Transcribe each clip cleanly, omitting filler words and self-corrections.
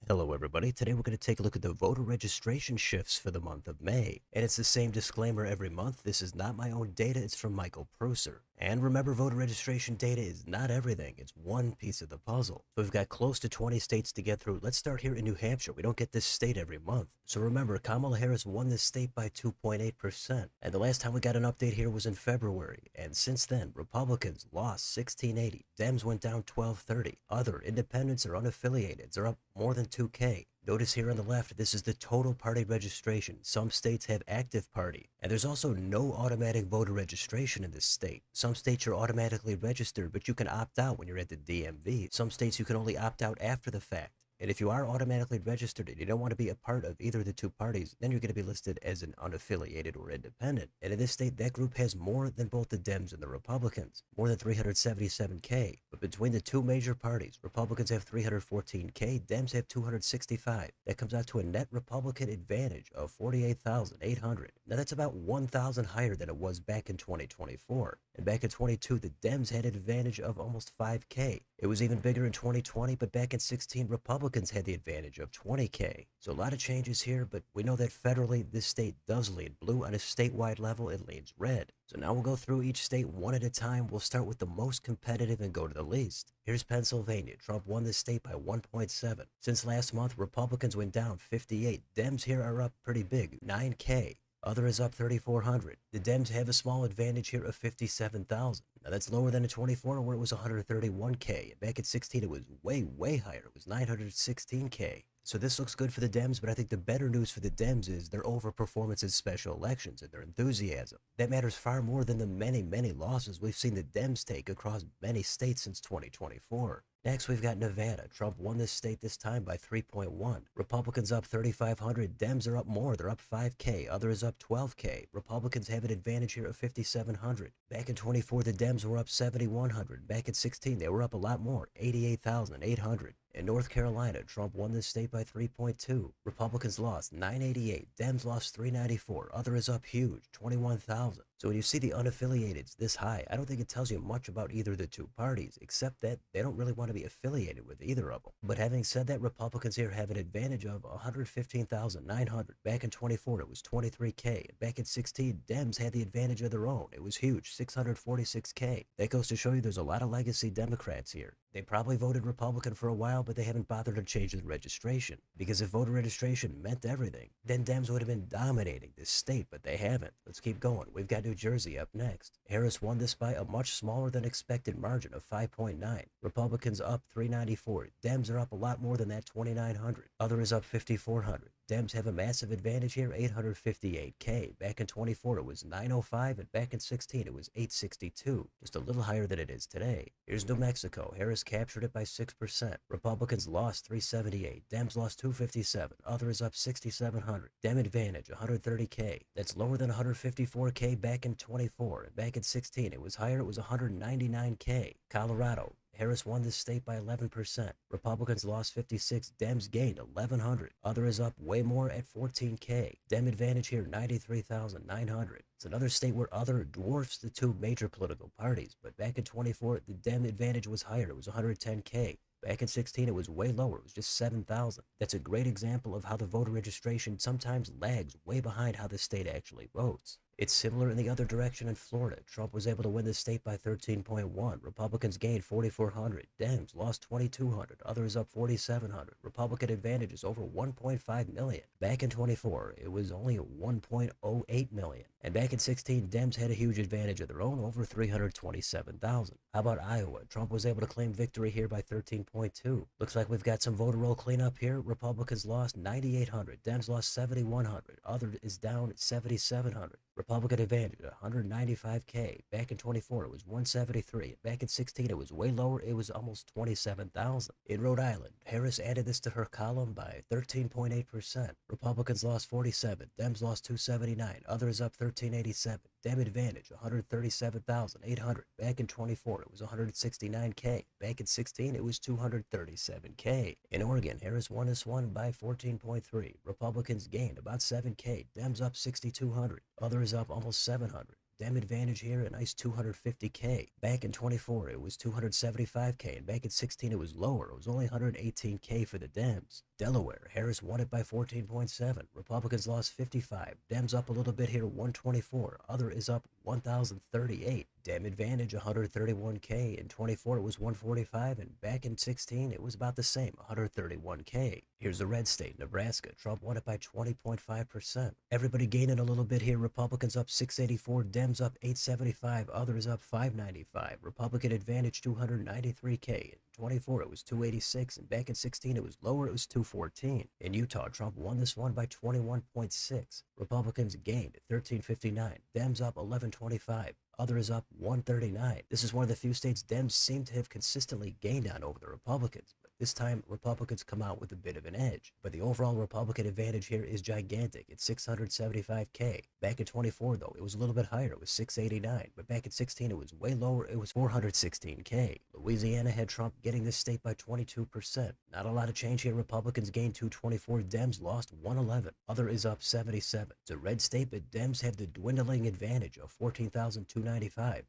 Hello everybody, today we're going to take a look at the voter registration shifts for the month of May. And it's the same disclaimer every month, this is not my own data, it's from Michael Pruser. And remember, voter registration data is not everything, it's one piece of the puzzle. So we've got close to 20 states to get through. Let's start here in New Hampshire, we don't get this state every month. So remember, Kamala Harris won this state by 2.8%. And the last time we got an update here was in February. And since then, Republicans lost 1680, Dems went down 1230, other independents or unaffiliated are up more than 2K. Notice here on the left, this is the total party registration. Some states have active party. And there's also no automatic voter registration in this state. Some states are automatically registered, but you can opt out when you're at the DMV. Some states you can only opt out after the fact. And if you are automatically registered and you don't want to be a part of either of the two parties, then you're going to be listed as an unaffiliated or independent. And in this state, that group has more than both the Dems and the Republicans, more than 377K. But between the two major parties, Republicans have 314K, Dems have 265. That comes out to a net Republican advantage of 48,800. Now that's about 1,000 higher than it was back in 2024. And back in 22, the Dems had an advantage of almost 5K. It was even bigger in 2020, but back in 16, Republicans had the advantage of 20K. So a lot of changes here, but we know that federally, this state does lean blue. On a statewide level, it leans red. So now we'll go through each state one at a time. We'll start with the most competitive and go to the least. Here's Pennsylvania. Trump won this state by 1.7. Since last month, Republicans went down 58. Dems here are up pretty big, 9K. Other is up 3,400. The Dems have a small advantage here of 57,000. Now that's lower than in 24 where it was 131K. And back at 16 it was way higher. It was 916K. So this looks good for the Dems, but I think the better news for the Dems is their overperformance in special elections and their enthusiasm. That matters far more than the many losses we've seen the Dems take across many states since 2024. Next, we've got Nevada. Trump won this state this time by 3.1. Republicans up 3,500. Dems are up more. They're up 5K. Others up 12K. Republicans have an advantage here of 5,700. Back in 24, the Dems were up 7,100. Back in 16, they were up a lot more, 88,800. In North Carolina, Trump won this state by 3.2. Republicans lost 988. Dems lost 394. Other is up huge, 21,000. So when you see the unaffiliateds this high, I don't think it tells you much about either of the two parties, except that they don't really want to be affiliated with either of them. But having said that, Republicans here have an advantage of 115,900. Back in 24, it was 23K. Back in 16, Dems had the advantage of their own. It was huge, 646K. That goes to show you there's a lot of legacy Democrats here. They probably voted Republican for a while, but they haven't bothered to change the registration. Because if voter registration meant everything, then Dems would have been dominating this state, but they haven't. Let's keep going. We've got New Jersey up next. Harris won this by a much smaller than expected margin of 5.9. Republicans up 394. Dems are up a lot more than that, 2,900. Other is up 5,400. Dems have a massive advantage here, 858K. Back in 24, it was 905, and back in 16, it was 862, just a little higher than it is today. Here's New Mexico. Harris captured it by 6%. Republicans lost 378. Dems lost 257. Other is up 6,700. Dem advantage, 130K. That's lower than 154K back in 24. And back in 16, it was higher. It was 199K. Colorado. Harris won this state by 11%. Republicans lost 56. Dems gained 1,100. Other is up way more at 14K. Dem advantage here, 93,900. It's another state where other dwarfs the two major political parties. But back in 24, the Dem advantage was higher. It was 110K. Back in 16, it was way lower. It was just 7,000. That's a great example of how the voter registration sometimes lags way behind how the state actually votes. It's similar in the other direction in Florida. Trump was able to win the state by 13.1. Republicans gained 4,400. Dems lost 2,200. Others up 4,700. Republican advantage is over 1.5 million. Back in 24, it was only 1.08 million. And back in 16, Dems had a huge advantage of their own, over 327,000. How about Iowa? Trump was able to claim victory here by 13.2. Looks like we've got some voter roll cleanup here. Republicans lost 9,800. Dems lost 7,100. Other is down 7,700. Republican advantage, 195K. Back in 24, it was 173. Back in 16, it was way lower. It was almost 27,000. In Rhode Island, Harris added this to her column by 13.8%. Republicans lost 47. Dems lost 279. Others up 1387. Dem advantage, 137,800. Back in 24, it was 169K. Back in 16, it was 237K. In Oregon, Harris won this one by 14.3. Republicans gained about 7K. Dems up 6,200. Others up almost 700. Dem advantage here, a nice 250K. Back in 24, it was 275K, and back in 16, it was lower. It was only 118K for the Dems. Delaware, Harris won it by 14.7. Republicans lost 55. Dems up a little bit here, 124. Other is up 1,038. Dem advantage, 131K. In 24, it was 145, and back in 16, it was about the same, 131K. Here's the red state, Nebraska. Trump won it by 20.5%. Everybody gaining a little bit here. Republicans up 684, Dems up 875, others up 595. Republican advantage, 293K. 24, it was 286, and back in 16, it was lower, it was 214. In Utah, Trump won this one by 21.6. Republicans gained 1359, Dems up 1125. Others up 139. This is one of the few states Dems seem to have consistently gained on over the Republicans. But this time, Republicans come out with a bit of an edge. But the overall Republican advantage here is gigantic. It's 675K. Back in 24, though, it was a little bit higher. It was 689. But back in 16, it was way lower. It was 416K. Louisiana had Trump getting this state by 22%. Not a lot of change here. Republicans gained 224. Dems lost 111. Other is up 77. It's a red state, but Dems have the dwindling advantage of 14,295.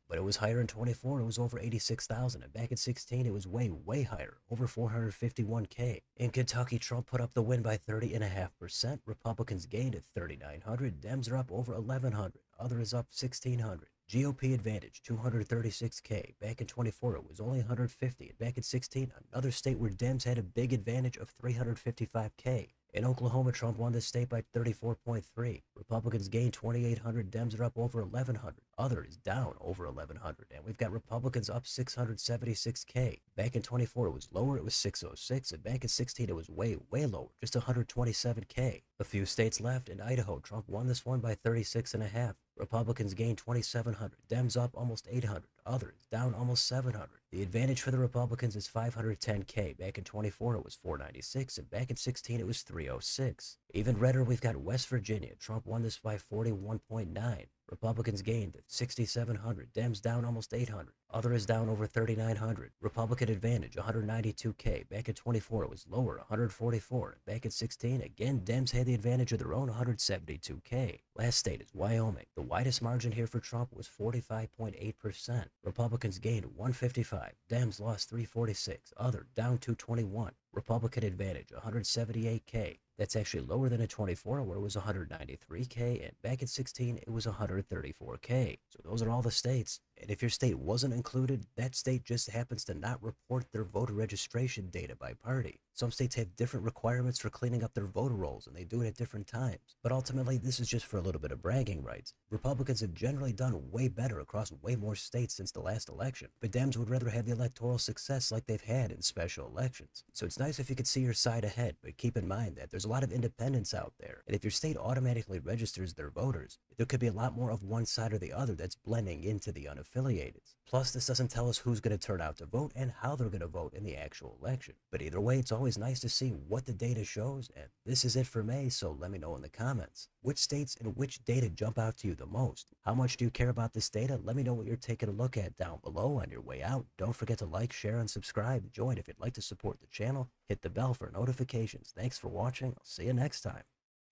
But it was higher in 24. It was over 86,000. And back in 16, it was way higher. Over 451K. In Kentucky, Trump put up the win by 30.5%. Republicans gained at 3,900. Dems are up over 1,100. Other is up 1,600. GOP advantage, 236K. Back in 24, it was only 150. And back in 16, another state where Dems had a big advantage of 355K. In Oklahoma, Trump won this state by 34.3. Republicans gained 2,800. Dems are up over 1,100. Other is down over 1,100. And we've got Republicans up 676K. Back in 24, it was lower. It was 606. And back in 16, it was way lower. Just 127K. A few states left. In Idaho, Trump won this one by 36.5. Republicans gained 2,700. Dems up almost 800. Others down almost 700. The advantage for the Republicans is 510K. Back in 24, it was 496, and back in 16, it was 306. Even redder, we've got West Virginia. Trump won this by 41.9. Republicans gained 6,700. Dems down almost 800. Other is down over 3,900. Republican advantage, 192K. Back in 24, it was lower, 144. Back in 16, again, Dems had the advantage of their own, 172K. Last state is Wyoming. The widest margin here for Trump was 45.8%. Republicans gained 155. Dems lost 346. Other down 221. Republican advantage, 178K. That's actually lower than a 24, where it was 193K, and back in 16, it was 134K. So those are all the states. And if your state wasn't included, that state just happens to not report their voter registration data by party. Some states have different requirements for cleaning up their voter rolls, and they do it at different times. But ultimately, this is just for a little bit of bragging rights. Republicans have generally done way better across way more states since the last election. But Dems would rather have the electoral success like they've had in special elections. So it's nice if you could see your side ahead, but keep in mind that there's a lot of independents out there. And if your state automatically registers their voters, there could be a lot more of one side or the other that's blending into the unaffiliated. Plus, this doesn't tell us who's going to turn out to vote and how they're going to vote in the actual election. But either way, it's always nice to see what the data shows, and this is it for May, so let me know in the comments. Which states and which data jump out to you the most? How much do you care about this data? Let me know what you're taking a look at down below on your way out. Don't forget to like, share, and subscribe. Join if you'd like to support the channel. Hit the bell for notifications. Thanks for watching. I'll see you next time.